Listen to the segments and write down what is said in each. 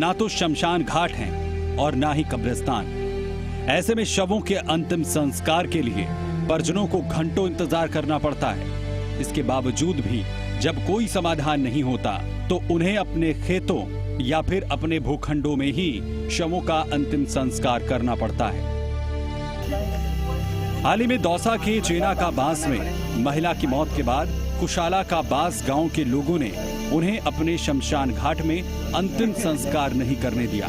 ना तो शमशान घाट हैं और ना ही कब्रिस्तान। ऐसे में शवों के अंतिम संस्कार के लिए परिजनों को घंटों इंतजार करना पड़ता है। इसके बावजूद भी जब कोई समाधान नहीं होता तो उन्हें अपने खेतों या फिर अपने भूखंडों में ही शवों का अंतिम संस्कार करना पड़ता है। हाल ही में दौसा के चेना का बांस में महिला की मौत के बाद कुशाला का बास गांव के लोगों ने उन्हें अपने शमशान घाट में अंतिम संस्कार नहीं करने दिया।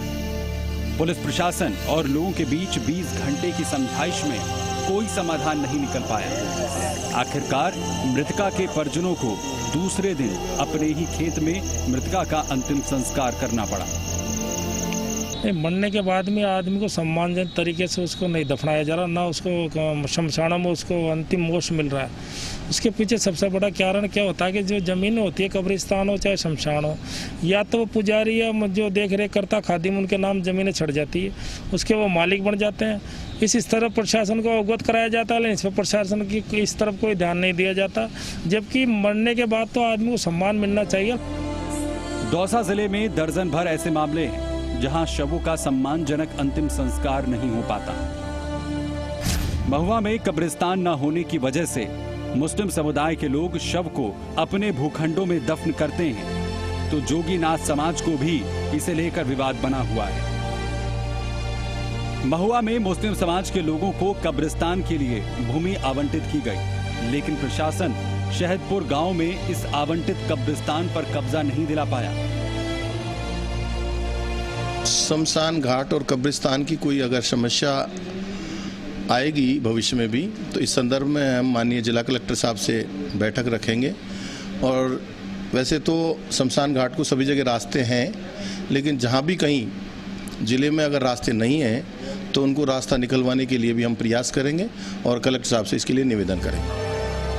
पुलिस प्रशासन और लोगों के बीच 20 घंटे की समझाइश में कोई समाधान नहीं निकल पाया। आखिरकार मृतका के परिजनों को दूसरे दिन अपने ही खेत में मृतका का अंतिम संस्कार करना पड़ा। मरने के बाद में आदमी को सम्मानजनक तरीके से उसको नहीं दफनाया जा रहा, ना उसको शमशानों में उसको अंतिम मोक्ष मिल रहा है। उसके पीछे सबसे बड़ा कारण क्या होता है कि जो ज़मीन होती है, कब्रिस्तान हो चाहे शमशान हो, या तो वो पुजारी या जो देख रेख करता खादिम उनके नाम ज़मीनें छट जाती है, उसके वो मालिक बन जाते हैं। इस तरफ प्रशासन को अवगत कराया जाता है, लेकिन इस पर प्रशासन की इस तरफ कोई ध्यान नहीं दिया जाता, जबकि मरने के बाद तो आदमी को सम्मान मिलना चाहिए। दौसा जिले में दर्जन भर ऐसे मामले हैं जहां शवों का सम्मानजनक अंतिम संस्कार नहीं हो पाता। महुआ में कब्रिस्तान न होने की वजह से मुस्लिम समुदाय के लोग शव को अपने भूखंडों में दफन करते हैं, तो जोगीनाथ समाज को भी इसे लेकर विवाद बना हुआ है। महुआ में मुस्लिम समाज के लोगों को कब्रिस्तान के लिए भूमि आवंटित की गई, लेकिन प्रशासन शहदपुर गांव में इस आवंटित कब्रिस्तान पर कब्जा नहीं दिला पाया। शमशान घाट और कब्रिस्तान की कोई अगर समस्या आएगी भविष्य में भी, तो इस संदर्भ में हम माननीय जिला कलेक्टर साहब से बैठक रखेंगे। और वैसे तो शमशान घाट को सभी जगह रास्ते हैं, लेकिन जहां भी कहीं जिले में अगर रास्ते नहीं हैं तो उनको रास्ता निकलवाने के लिए भी हम प्रयास करेंगे और कलेक्टर साहब से इसके लिए निवेदन करेंगे।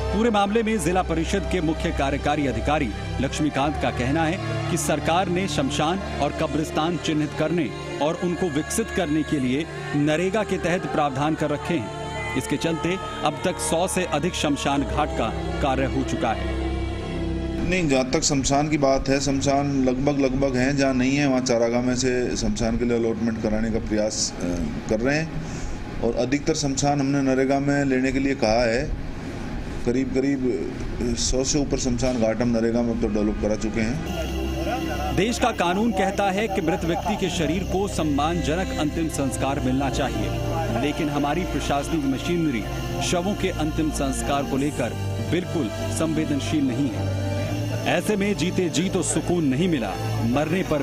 पूरे मामले में जिला परिषद के मुख्य कार्यकारी अधिकारी लक्ष्मीकांत का कहना है कि सरकार ने शमशान और कब्रिस्तान चिन्हित करने और उनको विकसित करने के लिए नरेगा के तहत प्रावधान कर रखे हैं। इसके चलते अब तक 100 से अधिक शमशान घाट का कार्य हो चुका है। नहीं, जहाँ तक शमशान की बात है, शमशान लगभग हैं, जहाँ नहीं है वहाँ चारागाह में से शमशान के लिए अलॉटमेंट कराने का प्रयास कर रहे हैं। और अधिकतर शमशान हमने नरेगा में लेने के लिए कहा है। करीब 100 से ऊपर शमशान घाट हम नरेगा में तो डेवलप करा चुके हैं। देश का कानून कहता है कि मृत व्यक्ति के शरीर को सम्मानजनक अंतिम संस्कार मिलना चाहिए, लेकिन हमारी प्रशासनिक मशीनरी शवों के अंतिम संस्कार को लेकर बिल्कुल संवेदनशील नहीं है। ऐसे में जीते जी तो सुकून नहीं मिला, मरने पर